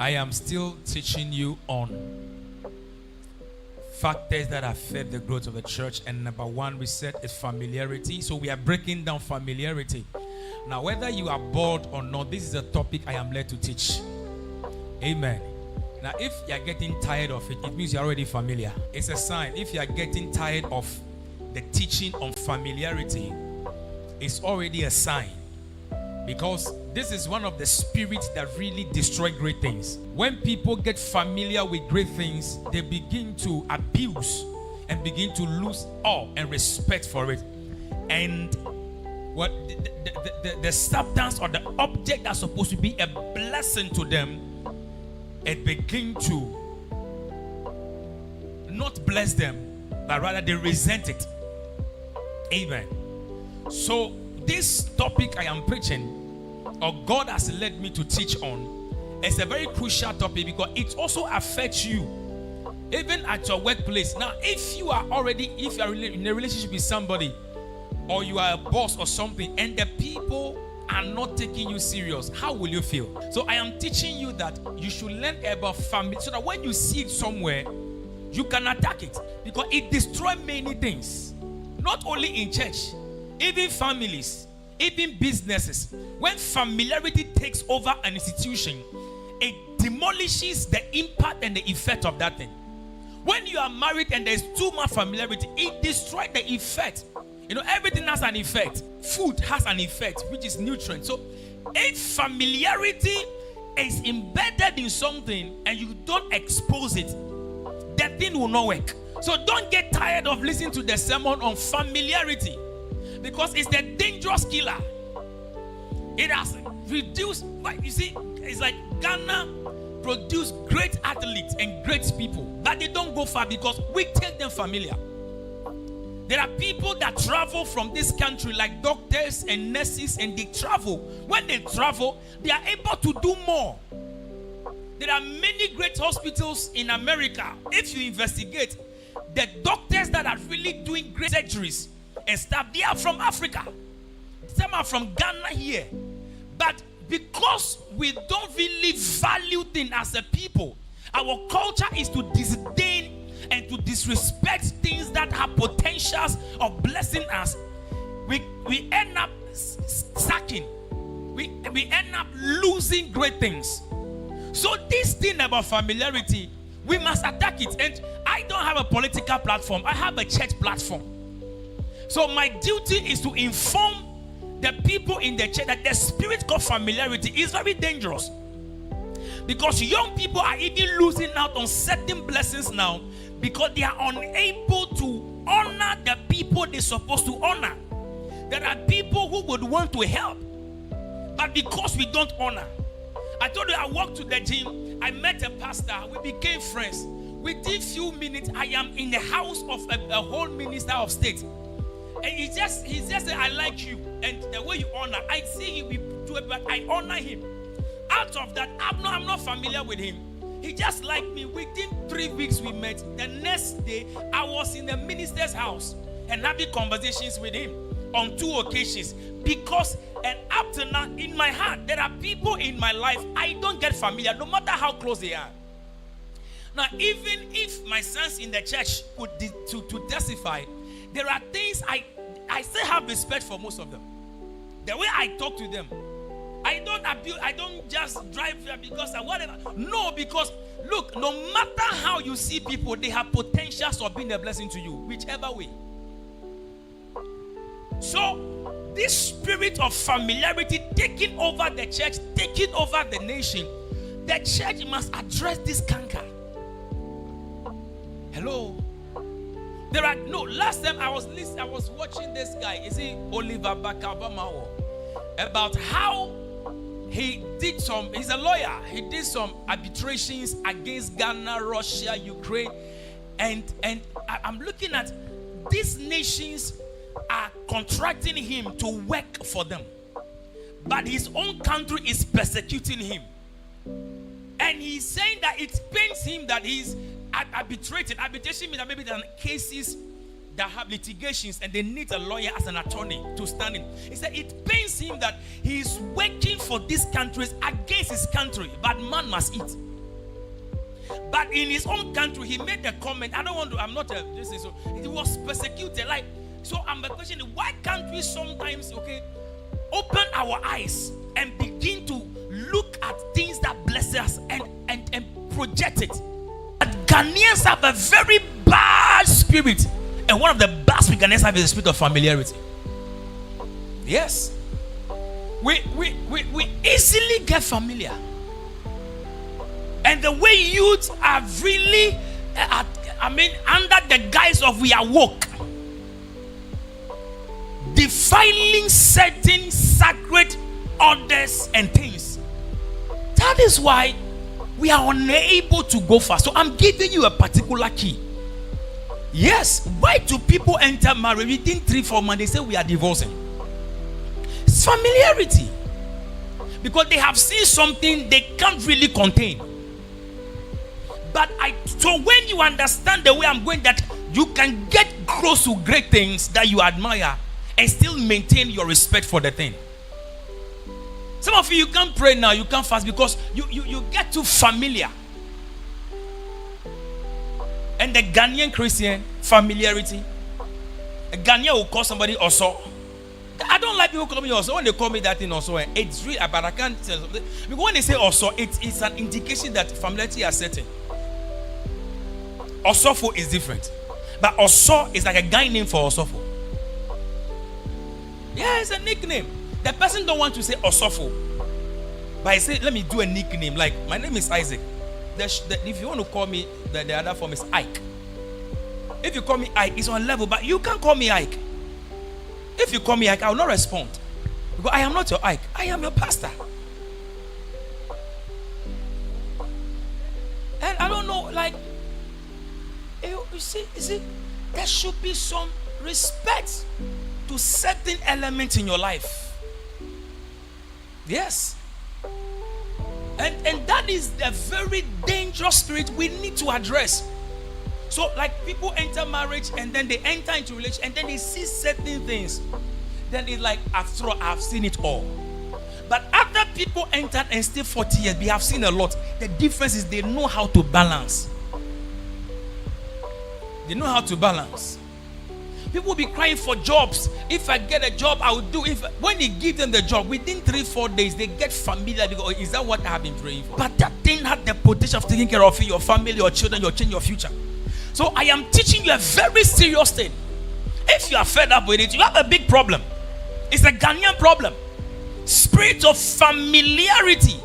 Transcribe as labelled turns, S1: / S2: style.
S1: I am still teaching you on factors that affect the growth of the church, and number one we said is familiarity. So we are breaking down familiarity. Now, whether you are bored or not, this is a topic I am led to teach. Amen. Now, if you are getting tired of it, it means you are already familiar. It's a sign. If you are getting tired of the teaching on familiarity, it's already a sign. Because this is one of the spirits that really destroy great things. When people get familiar with great things, they begin to abuse and begin to lose awe and respect for it. And what the substance or the object that's supposed to be a blessing to them, it begins to not bless them, but rather they resent it. Amen. So this topic I am preaching, or God has led me to teach on, is a very crucial topic because it also affects you, even at your workplace. Now, if you are in a relationship with somebody, or you are a boss or something, and the people are not taking you serious, how will you feel? So I am teaching you that you should learn about family, so that when you see it somewhere, you can attack it, because it destroys many things, not only in church, even families, even businesses. When familiarity takes over an institution, it demolishes the impact and the effect of that thing. When you are married and there's too much familiarity, it destroys the effect. You know, everything has an effect. Food has an effect, which is nutrient. So if familiarity is embedded in something and you don't expose it, that thing will not work. So don't get tired of listening to the sermon on familiarity, because it's the dangerous killer. It has reduced, like you see, it's like Ghana produced great athletes and great people, but they don't go far because we take them familiar. There are people that travel from this country, like doctors and nurses, and they travel. When they travel, they are able to do more. There are many great hospitals in America. If you investigate, the doctors that are really doing great surgeries and stuff, they are from Africa. Some are from Ghana here. But because we don't really value things as a people, our culture is to disdain and to disrespect things that have potentials of blessing us. We end up sucking. We end up losing great things. So this thing about familiarity, we must attack it. And I don't have a political platform. I have a church platform. So my duty is to inform the people in the church that the spirit called familiarity is very dangerous. Because young people are even losing out on certain blessings now because they are unable to honor the people they're supposed to honor. There are people who would want to help, but because we don't honor. I told you I walked to the gym, I met a pastor, we became friends. Within few minutes, I am in the house of a whole minister of state. And he just said, I like you. And the way you honor, I see him do it, but I honor him. Out of that, I'm not familiar with him. He just liked me. Within 3 weeks we met. The next day, I was in the minister's house and having conversations with him on 2 occasions. Because, and up to now, in my heart, there are people in my life I don't get familiar, no matter how close they are. Now, even if my sons in the church could to testify, there are things I still have respect for most of them. The way I talk to them, I don't abuse, I don't just drive there because of whatever. No, because look, no matter how you see people, they have potentials of being a blessing to you, whichever way. So, this spirit of familiarity taking over the church, taking over the nation, the church must address this canker. Hello. Last time I was watching this guy, is he Oliver Bakabamawo, about how he did he's a lawyer, he did some arbitrations against Ghana, Russia, Ukraine, and I'm looking at these nations are contracting him to work for them, but his own country is persecuting him, and he's saying that it pains him that he's arbitrated. Arbitration means that maybe there are cases that have litigations and they need a lawyer as an attorney to stand in. He said it pains him that he is working for these countries against his country, but man must eat. But in his own country, he made a comment. I'm not a this is so he was persecuted. Like, so I'm questioning, why can't we sometimes open our eyes and begin to look at things that bless us and project it? But Ghanaians have a very bad spirit, and one of the bad spirits Ghanaians have is the spirit of familiarity. Yes, we easily get familiar, and the way youth are really, under the guise of we are woke, defiling certain sacred orders and things. That is why we are unable to go fast. So I'm giving you a particular key. Yes, why do people enter marriage within 3-4 months? They say we are divorcing. It's familiarity, because they have seen something they can't really contain. But so when you understand the way I'm going, that you can get close to great things that you admire and still maintain your respect for the thing. Some of you can't pray now, you can't fast, because you get too familiar. And the Ghanaian Christian familiarity, a Ghanaian will call somebody also. I don't like people call me also. When they call me that thing also, it's real, but I can't tell something. Because when they say also, it's an indication that familiarity is certain. Osofo is different, but Oso is like a guy name for Osofo. Yeah, it's a nickname. The person don't want to say Osofo, but I say, let me do a nickname. Like, my name is Isaac. If you want to call me, the other form is Ike. If you call me Ike, it's on level, but you can't call me Ike. If you call me Ike, I will not respond, because I am not your Ike. I am your pastor. And I don't know, like, you see, there should be some respect to certain elements in your life. Yes. And that is a very dangerous spirit we need to address. So, like, people enter marriage and then they enter into relationship and then they see certain things. Then it's like, after all, I've seen it all. But after people entered and stay 40 years, we have seen a lot. The difference is they know how to balance. They know how to balance. People will be crying for jobs. If I get a job, I will do. When they give them the job, within 3-4 days, they get familiar. They go, is that what I have been praying for? But that thing had the potential of taking care of you, your family, your children, your change, your future. So I am teaching you a very serious thing. If you are fed up with it, you have a big problem. It's a Ghanaian problem. Spirit of familiarity